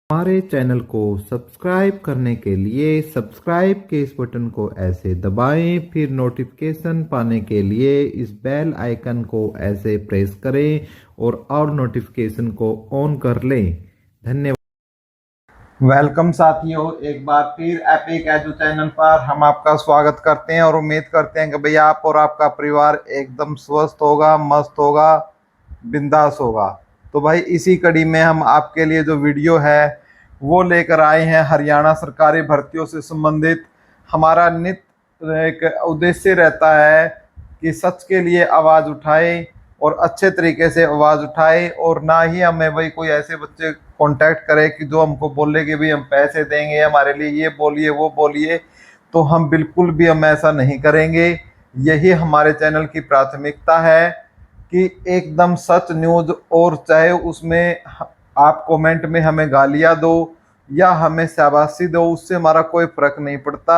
हमारे चैनल को सब्सक्राइब करने के लिए सब्सक्राइब के इस बटन को ऐसे दबाएं, फिर नोटिफिकेशन पाने के लिए इस बेल आइकन को ऐसे प्रेस करें और नोटिफिकेशन को ऑन कर लें। धन्यवाद। वेलकम साथियों, एक बार फिर एपिक एजू चैनल पर हम आपका स्वागत करते हैं और उम्मीद करते हैं कि भैया आप और आपका परिवार एकदम स्वस्थ होगा, मस्त होगा, बिंदास होगा। तो भाई इसी कड़ी में हम आपके लिए जो वीडियो है वो लेकर आए हैं हरियाणा सरकारी भर्तियों से संबंधित। हमारा नित्य एक उद्देश्य रहता है कि सच के लिए आवाज़ उठाए और अच्छे तरीके से आवाज़ उठाए, और ना ही हमें भाई कोई ऐसे बच्चे कांटेक्ट करे कि जो हमको बोले कि भाई हम पैसे देंगे हमारे लिए, ये बोलिए वो बोलिए। तो हम बिल्कुल भी हम ऐसा नहीं करेंगे। यही हमारे चैनल की प्राथमिकता है कि एकदम सच न्यूज़, और चाहे उसमें आप कमेंट में हमें गालियां दो या हमें शाबाशी दो, उससे हमारा कोई फर्क नहीं पड़ता।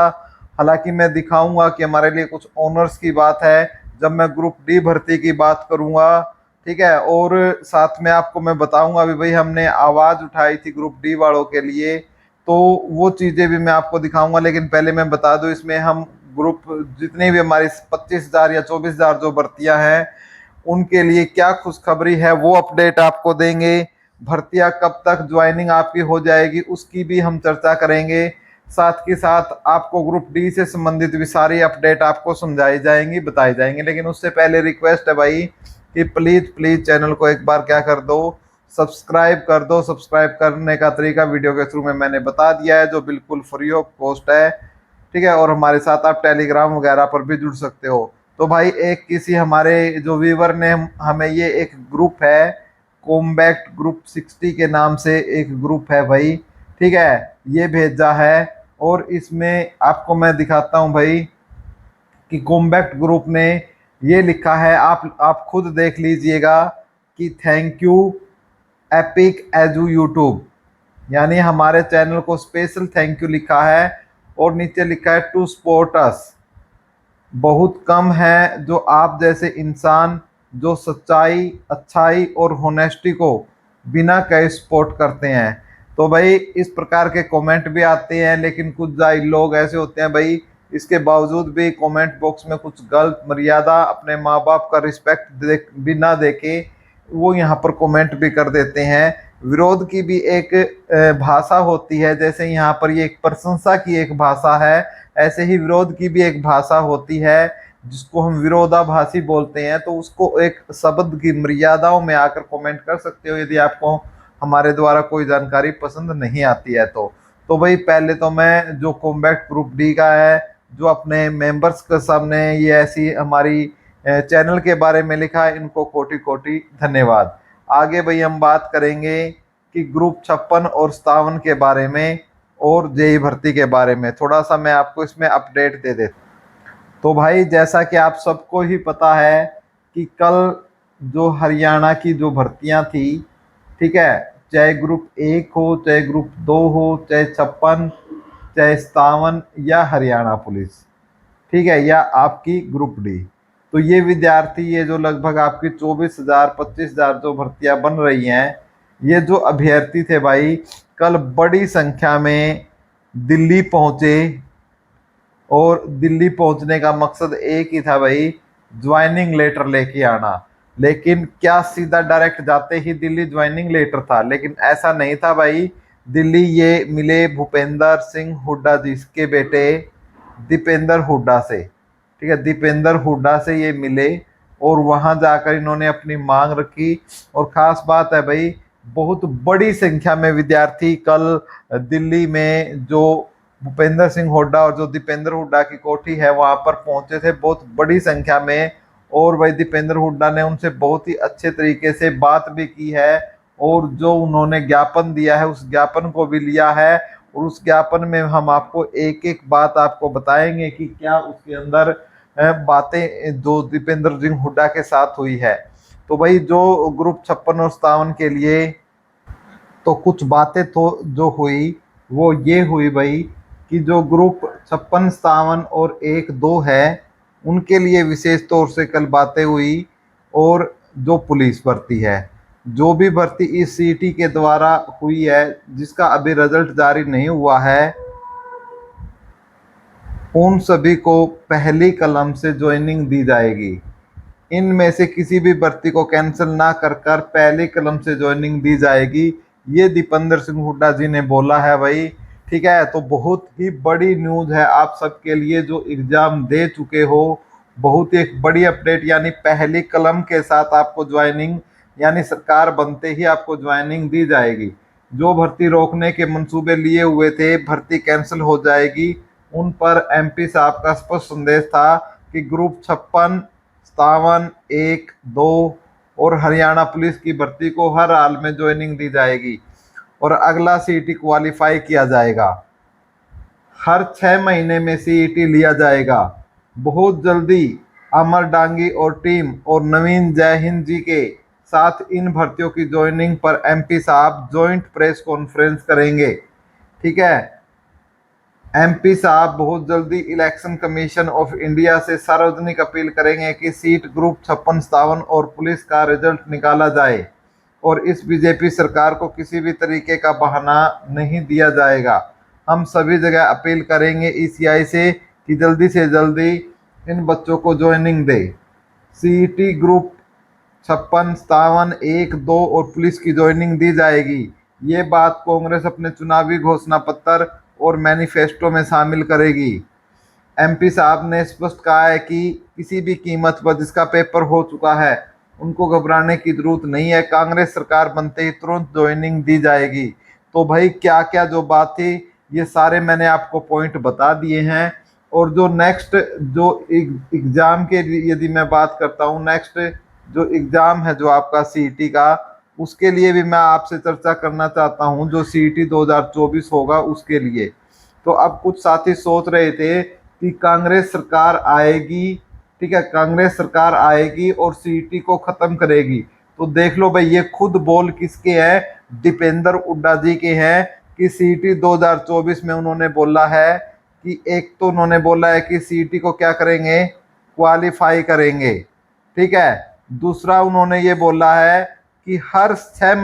हालांकि मैं दिखाऊंगा कि हमारे लिए कुछ ऑनर्स की बात है जब मैं ग्रुप डी भर्ती की बात करूंगा, ठीक है। और साथ में आपको मैं बताऊंगा भी भाई हमने आवाज़ उठाई थी ग्रुप डी वालों के लिए, तो वो चीज़ें भी मैं आपको दिखाऊंगा। लेकिन पहले मैं बता दूं, इसमें हम ग्रुप जितनी भी हमारी 25,000 या 24,000 जो भर्तियां हैं उनके लिए क्या खुशखबरी है वो अपडेट आपको देंगे। भर्तियां कब तक ज्वाइनिंग आपकी हो जाएगी उसकी भी हम चर्चा करेंगे। साथ के साथ आपको ग्रुप डी से संबंधित भी सारी अपडेट आपको समझाई जाएंगी, बताई जाएंगी। लेकिन उससे पहले रिक्वेस्ट है भाई कि प्लीज प्लीज चैनल को एक बार क्या कर दो, सब्सक्राइब कर दो। सब्सक्राइब करने का तरीका वीडियो के थ्रू में मैंने बता दिया है, जो बिल्कुल फ्री ऑफ कॉस्ट है, ठीक है। और हमारे साथ आप टेलीग्राम वगैरह पर भी जुड़ सकते हो। तो भाई एक किसी हमारे जो व्यूवर ने हमें ये एक ग्रुप है कॉम्बैक्ट ग्रुप 60 के नाम से एक ग्रुप है भाई, ठीक है, ये भेजा है। और इसमें आपको मैं दिखाता हूँ भाई कि कॉम्बैक्ट ग्रुप ने ये लिखा है, आप खुद देख लीजिएगा कि thank you epic edu YouTube, यानी हमारे चैनल को स्पेशल थैंक यू लिखा है। और नीचे लिखा है टू सपोर्ट अस, बहुत कम है जो आप जैसे इंसान जो सच्चाई, अच्छाई और होनेस्टी को बिना कहे सपोर्ट करते हैं। तो भाई इस प्रकार के कमेंट भी आते हैं, लेकिन कुछ लोग ऐसे होते हैं भाई इसके बावजूद भी कमेंट बॉक्स में कुछ गलत मर्यादा, अपने माँ बाप का रिस्पेक्ट बिना देखे वो यहाँ पर कमेंट भी कर देते हैं। विरोध की भी एक भाषा होती है, जैसे यहाँ पर ये एक प्रशंसा की एक भाषा है, ऐसे ही विरोध की भी एक भाषा होती है जिसको हम विरोधाभासी बोलते हैं। तो उसको एक शब्द की मर्यादाओं में आकर कमेंट कर सकते हो यदि आपको हमारे द्वारा कोई जानकारी पसंद नहीं आती है तो भाई पहले तो मैं जो कॉम्बैक्ट ग्रुप डी का है, जो अपने मेंबर्स के सामने ये ऐसी हमारी चैनल के बारे में लिखा है, इनको कोटि कोटि धन्यवाद। आगे भाई हम बात करेंगे कि ग्रुप 56 और 57 के बारे में और जेई भर्ती के बारे में थोड़ा सा मैं आपको इसमें अपडेट दे देता। तो भाई जैसा कि आप सबको ही पता है कि कल जो हरियाणा की जो भर्तियां थी, ठीक है, चाहे ग्रुप 1 हो, चाहे ग्रुप 2 हो, चाहे 56, चाहे 57 या हरियाणा पुलिस, ठीक है, या आपकी ग्रुप डी, तो ये विद्यार्थी, ये जो लगभग आपकी 24,000 25,000 जो भर्तियां बन रही हैं, ये जो अभ्यर्थी थे भाई कल बड़ी संख्या में दिल्ली पहुंचे। और दिल्ली पहुंचने का मकसद एक ही था भाई, ज्वाइनिंग लेटर लेके आना। लेकिन क्या सीधा डायरेक्ट जाते ही दिल्ली ज्वाइनिंग लेटर था? लेकिन ऐसा नहीं था भाई। दिल्ली ये मिले भूपेंद्र सिंह हुड्डा जी के बेटे दीपेंद्र हुड्डा से, ठीक है, दीपेंद्र हुड्डा से ये मिले और वहां जाकर इन्होंने अपनी मांग रखी। और खास बात है भाई, बहुत बड़ी संख्या में विद्यार्थी कल दिल्ली में जो भूपेंद्र सिंह हुड्डा और जो दीपेंद्र हुड्डा की कोठी है वहां पर पहुंचे थे, बहुत बड़ी संख्या में। और भाई दीपेंद्र हुड्डा ने उनसे बहुत ही अच्छे तरीके से बात भी की है, और जो उन्होंने ज्ञापन दिया है उस ज्ञापन को भी लिया है। और उस ज्ञापन में हम आपको एक एक बात आपको बताएंगे कि क्या उसके अंदर बातें जो दीपेंद्र सिंह हुड्डा के साथ हुई है। तो भाई जो ग्रुप 56 और 57 के लिए तो कुछ बातें तो जो हुई वो ये हुई भाई कि जो ग्रुप 56 57 और 1 2 है उनके लिए विशेष तौर से कल बातें हुई। और जो पुलिस भर्ती है जो भी भर्ती इस सीईटी के द्वारा हुई है, जिसका अभी रिजल्ट जारी नहीं हुआ है, उन सभी को पहली कलम से ज्वाइनिंग दी जाएगी। इनमें से किसी भी भर्ती को कैंसिल ना कर कर पहली कलम से ज्वाइनिंग दी जाएगी। ये दीपेंद्र सिंह हुड्डा जी ने बोला है भाई। ठीक है, तो बहुत ही बड़ी न्यूज़ है आप सबके लिए जो एग्जाम दे चुके हो। बहुत ही एक बड़ी अपडेट, यानी पहली कलम के साथ आपको ज्वाइनिंग, यानी सरकार बनते ही आपको ज्वाइनिंग दी जाएगी। जो भर्ती रोकने के मंसूबे लिए हुए थे, भर्ती कैंसिल हो जाएगी, उन पर एमपी साहब का स्पष्ट संदेश था कि ग्रुप 56, 57, 1, 2 और हरियाणा पुलिस की भर्ती को हर हाल में ज्वाइनिंग दी जाएगी और अगला सीईटी क्वालिफाई किया जाएगा। हर 6 महीने में सीईटी लिया जाएगा। बहुत जल्दी अमर डांगी और टीम और नवीन जय हिंद जी के साथ इन भर्तियों की ज्वाइनिंग पर एमपी साहब जॉइंट प्रेस कॉन्फ्रेंस करेंगे। ठीक है, एमपी साहब बहुत जल्दी इलेक्शन कमीशन ऑफ इंडिया से सार्वजनिक अपील करेंगे कि सीट ग्रुप 56, 57 और पुलिस का रिजल्ट निकाला जाए और इस बीजेपी सरकार को किसी भी तरीके का बहाना नहीं दिया जाएगा। हम सभी जगह अपील करेंगे ईसीआई से कि जल्दी से जल्दी इन बच्चों को ज्वाइनिंग दे। सीईटी ग्रुप 56, 57, 1, 2 और पुलिस की ज्वाइनिंग दी जाएगी। ये बात कांग्रेस अपने चुनावी घोषणा पत्र और मैनिफेस्टो में शामिल करेगी। एमपी साहब ने स्पष्ट कहा है कि किसी भी कीमत पर जिसका पेपर हो चुका है उनको घबराने की जरूरत नहीं है। कांग्रेस सरकार बनते ही तुरंत ज्वाइनिंग दी जाएगी। तो भाई क्या क्या जो बात थी ये सारे मैंने आपको पॉइंट बता दिए हैं। और जो नेक्स्ट जो एग्जाम के लिए यदि मैं बात करता हूँ, नेक्स्ट जो एग्जाम है जो आपका सीईटी का, उसके लिए भी मैं आपसे चर्चा करना चाहता हूं। जो सीईटी 2024 होगा उसके लिए तो अब कुछ साथी सोच रहे थे कि कांग्रेस सरकार आएगी। ठीक है, कांग्रेस सरकार आएगी और सीईटी को खत्म करेगी। तो देख लो भाई, ये खुद बोल किसके हैं? दीपेंद्र हुड्डा जी के हैं कि सीईटी 2024 में उन्होंने बोला है कि एक तो उन्होंने बोला है कि सीईटी को क्या करेंगे, क्वालिफाई करेंगे। ठीक है, दूसरा उन्होंने ये बोला है कि हर 6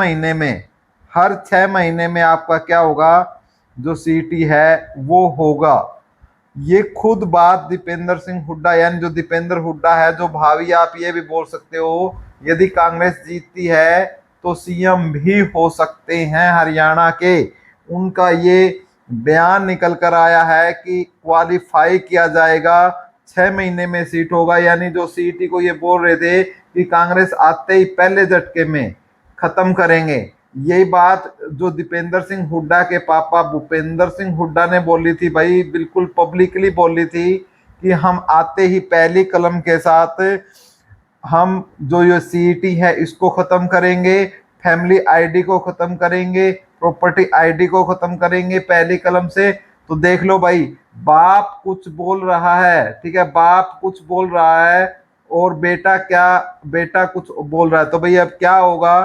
महीने में आपका क्या होगा, जो सीईटी है वो होगा। ये खुद बात दीपेंद्र सिंह हुड्डा, यानी जो दीपेंद्र हुड्डा है, जो भावी आप ये भी बोल सकते हो यदि कांग्रेस जीतती है तो सीएम भी हो सकते हैं हरियाणा के। उनका ये बयान निकल कर आया है कि क्वालिफाई किया जाएगा, 6 महीने में सीट होगा। यानी जो सीईटी को ये बोल रहे थे कि कांग्रेस आते ही पहले झटके में खत्म करेंगे, यही बात जो दीपेंद्र सिंह हुड्डा के पापा भूपेंद्र सिंह हुड्डा ने बोली थी भाई, बिल्कुल पब्लिकली बोली थी कि हम आते ही पहली कलम के साथ हम जो ये सीईटी है इसको खत्म करेंगे, फैमिली आईडी को खत्म करेंगे, प्रॉपर्टी आईडी को खत्म करेंगे पहली कलम से। तो देख लो भाई, बाप कुछ बोल रहा है। ठीक है, बाप कुछ बोल रहा है और बेटा कुछ बोल रहा है। तो भाई अब क्या होगा?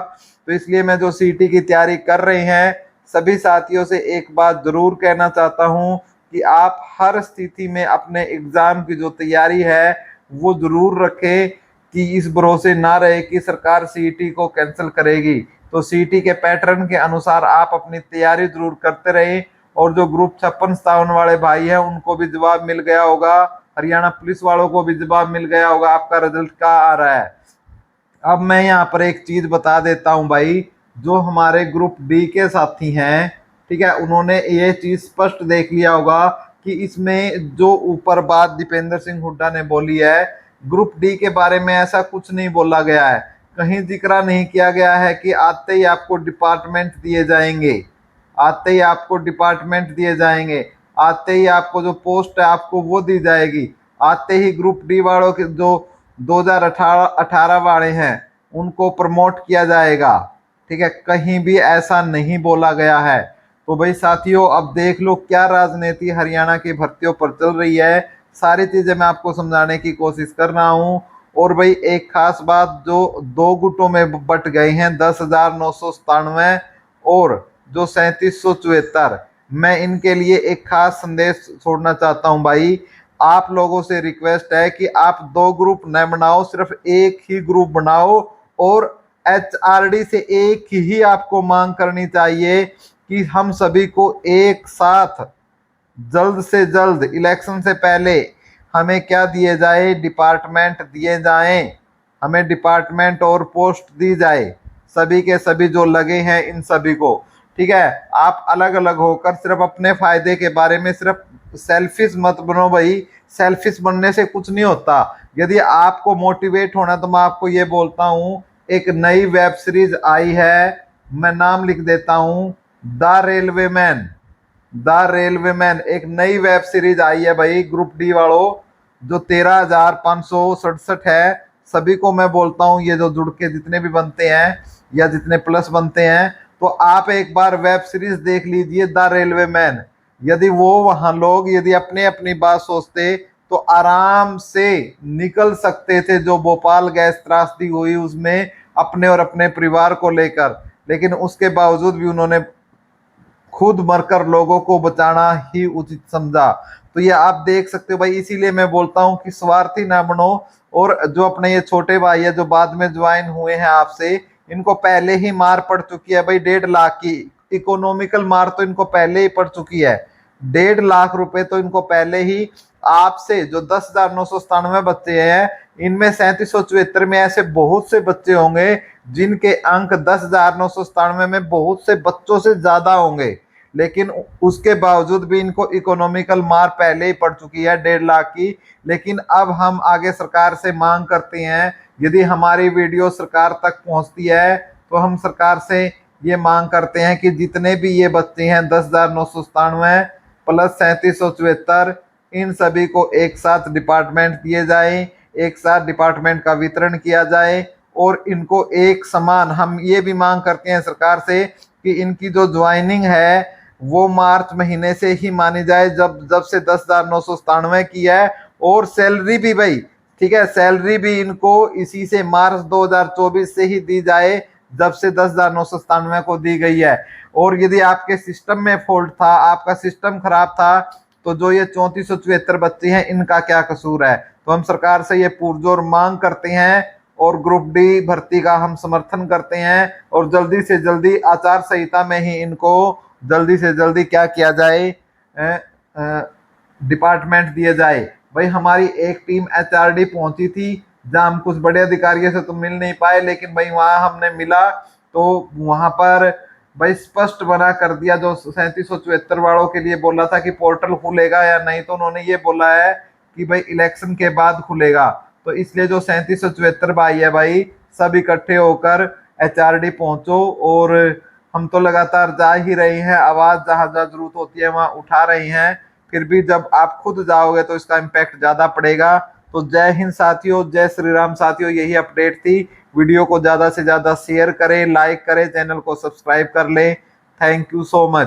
तो इसलिए मैं जो सीईटी की तैयारी कर रहे हैं सभी साथियों से एक बात जरूर कहना चाहता हूं कि आप हर स्थिति में अपने एग्जाम की जो तैयारी है वो जरूर रखें, कि इस भरोसे ना रहे कि सरकार सीईटी को कैंसिल करेगी। तो सीईटी के पैटर्न के अनुसार आप अपनी तैयारी जरूर करते रहें। और जो ग्रुप 56, 57 वाले भाई हैं उनको भी जवाब मिल गया होगा, हरियाणा पुलिस वालों को भी जवाब मिल गया होगा आपका रिजल्ट क्या आ रहा है। अब मैं यहाँ पर एक चीज बता देता हूँ भाई, जो हमारे ग्रुप डी के साथी हैं, ठीक है, उन्होंने ये चीज स्पष्ट देख लिया होगा कि इसमें जो ऊपर बात दीपेंद्र सिंह हुड्डा ने बोली है, ग्रुप डी के बारे में ऐसा कुछ नहीं बोला गया है। कहीं जिक्र नहीं किया गया है कि आते ही आपको डिपार्टमेंट दिए जाएंगे, आते ही आपको डिपार्टमेंट दिए जाएंगे, आते ही आपको जो पोस्ट है आपको वो दी जाएगी, आते ही ग्रुप डी वालों के जो 2018 वाले हैं उनको प्रमोट किया जाएगा। ठीक है, कहीं भी ऐसा नहीं बोला गया है। तो भाई साथियों, अब देख लो क्या राजनीति हरियाणा की भर्तियों पर चल रही है। सारी चीजें मैं आपको समझाने की कोशिश कर रहा हूँ। और भाई एक खास बात, जो 2 गुटों में बट गए हैं 10,997 और जो 3774, मैं इनके लिए एक खास संदेश छोड़ना चाहता हूं भाई। आप लोगों से रिक्वेस्ट है कि आप 2 ग्रुप न बनाओ, सिर्फ एक ही ग्रुप बनाओ और HRD से एक ही आपको मांग करनी चाहिए कि हम सभी को एक साथ जल्द से जल्द इलेक्शन से पहले हमें क्या दिए जाए, डिपार्टमेंट दिए जाएं, हमें डिपार्टमेंट और पोस्ट दी जाए, सभी के सभी जो लगे हैं इन सभी को। ठीक है, आप अलग अलग होकर सिर्फ अपने फायदे के बारे में सिर्फ सेल्फिश मत बनो भाई, सेल्फिश बनने से कुछ नहीं होता। यदि आपको मोटिवेट होना तो मैं आपको ये बोलता हूँ, एक नई वेब सीरीज आई है, मैं नाम लिख देता हूँ, द रेलवेमैन। द रेलवेमैन एक नई वेब सीरीज आई है भाई, ग्रुप डी वालों, जो 13,567 है। सभी को मैं बोलता हूँ, ये जो जुड़ के जितने भी बनते हैं या जितने प्लस बनते हैं, तो आप एक बार वेब सीरीज देख लीजिए द रेलवेमैन। यदि वो वहां लोग यदि अपने अपनी बात सोचते तो आराम से निकल सकते थे, जो भोपाल गैस त्रासदी हुई उसमें अपने और अपने परिवार को लेकर, लेकिन उसके बावजूद भी उन्होंने खुद मरकर लोगों को बचाना ही उचित समझा। तो ये आप देख सकते हो भाई, इसीलिए मैं बोलता हूँ कि स्वार्थी ना बनो। और जो अपने ये छोटे भाई है जो बाद में ज्वाइन हुए हैं आपसे, इनको पहले ही मार पड़ चुकी है भाई 1.5 लाख की इकोनॉमिकल मार, तो इनको पहले ही पड़ चुकी है। 1.5 लाख रुपए तो इनको पहले ही आपसे, जो 10,997 बच्चे हैं, इनमें 3774 में ऐसे बहुत से बच्चे होंगे जिनके अंक 10,997 में बहुत से बच्चों से ज्यादा होंगे, लेकिन उसके बावजूद भी इनको इकोनॉमिकल मार पहले ही पड़ चुकी है 1.5 लाख की। लेकिन अब हम आगे सरकार से मांग करते हैं, यदि हमारी वीडियो सरकार तक पहुंचती है तो हम सरकार से ये मांग करते हैं कि जितने भी ये बच्चे हैं 10,997 प्लस 3774, इन सभी को एक साथ डिपार्टमेंट दिए जाए, एक साथ डिपार्टमेंट का वितरण किया जाए, और इनको एक समान, हम ये भी मांग करते हैं सरकार से कि इनकी जो ज्वाइनिंग है वो मार्च महीने से ही मानी जाए, जब से 10,997 की है। और सैलरी भी भाई, ठीक है, सैलरी भी इनको इसी से मार्च 2024 से ही दी जाए, जब से 10,997 को दी गई है। और यदि आपके सिस्टम में फॉल्ट था, आपका सिस्टम खराब था, तो जो ये 3474 बच्चे हैं इनका क्या कसूर है। तो हम सरकार से ये पुरजोर मांग करते हैं और ग्रुप डी भर्ती का हम समर्थन करते हैं, और जल्दी से जल्दी आचार संहिता में ही इनको जल्दी से जल्दी क्या किया जाए, डिपार्टमेंट दिए जाए। भाई हमारी एक टीम HRD पहुंची थी, जहां हम कुछ बड़े अधिकारियों से तो मिल नहीं पाए, लेकिन भाई वहां हमने मिला तो वहां पर भाई स्पष्ट बना कर दिया, जो 3774 वालों के लिए बोला था कि पोर्टल खुलेगा या नहीं, तो उन्होंने ये बोला है कि भाई इलेक्शन के बाद खुलेगा। तो इसलिए जो 3774 भाई है भाई, सब इकट्ठे होकर HRD पहुंचो। और हम तो लगातार जा ही रहे हैं, आवाज जहां जहां जरूरत होती है वहां उठा रहे हैं, फिर भी जब आप खुद जाओगे तो इसका इम्पैक्ट ज्यादा पड़ेगा। तो जय हिंद साथियों, जय श्री राम साथियों, यही अपडेट थी। वीडियो को ज्यादा से ज्यादा शेयर करें, लाइक करें, चैनल को सब्सक्राइब कर लें। Thank you so much.